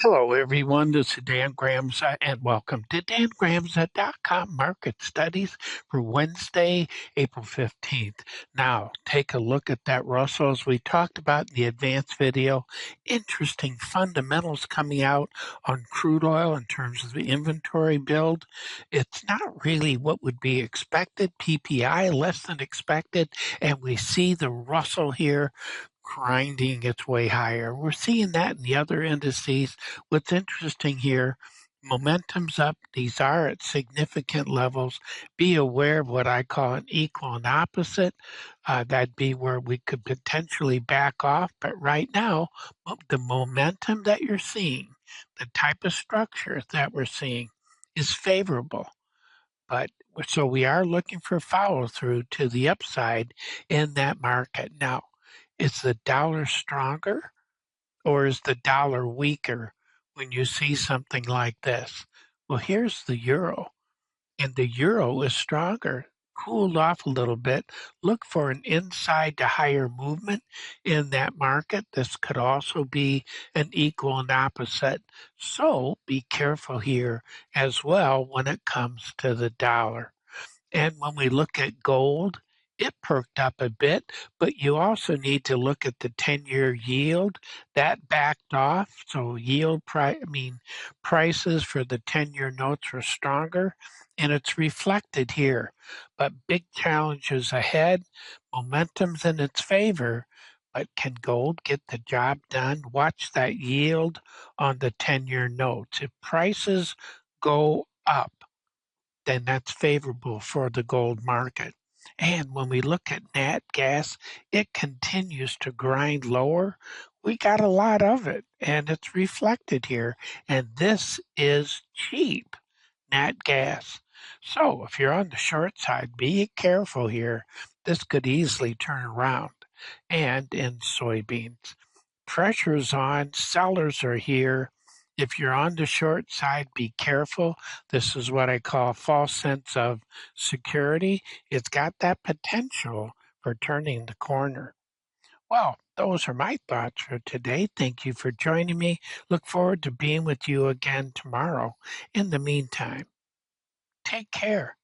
Hello, everyone. This is Dan Gramza, and welcome to dangramza.com Market Studies for Wednesday, April 15th. Now, take a look at that Russell as we talked about in the advanced video. Interesting fundamentals coming out on crude oil in terms of the inventory build. It's not really what would be expected. PPI less than expected, and we see the Russell here grinding its way higher. We're seeing that in the other indices. What's interesting here, momentum's up. These are at significant levels. Be aware of what I call an equal and opposite. That'd be where we could potentially back off. But right now, the momentum that you're seeing, the type of structure that we're seeing is favorable. But so we are looking for follow through to the upside in that market. Now, is the dollar stronger or is the dollar weaker when you see something like this? Well, here's the euro, and the euro is stronger, cooled off a little bit. Look for an inside to higher movement in that market. This could also be an equal and opposite. So be careful here as well when it comes to the dollar. And when we look at gold, it perked up a bit, but you also need to look at the 10-year yield. That backed off, so prices for the 10-year notes were stronger, and it's reflected here. But big challenges ahead. Momentum's in its favor, but can gold get the job done? Watch that yield on the 10-year notes. If prices go up, then that's favorable for the gold market. And when we look at nat gas, it continues to grind lower. We got a lot of it, and it's reflected here. And this is cheap nat gas. So if you're on the short side, be careful here. This could easily turn around. And in soybeans, pressure's on, sellers are here. If you're on the short side, be careful. This is what I call a false sense of security. It's got that potential for turning the corner. Well, those are my thoughts for today. Thank you for joining me. Look forward to being with you again tomorrow. In the meantime, take care.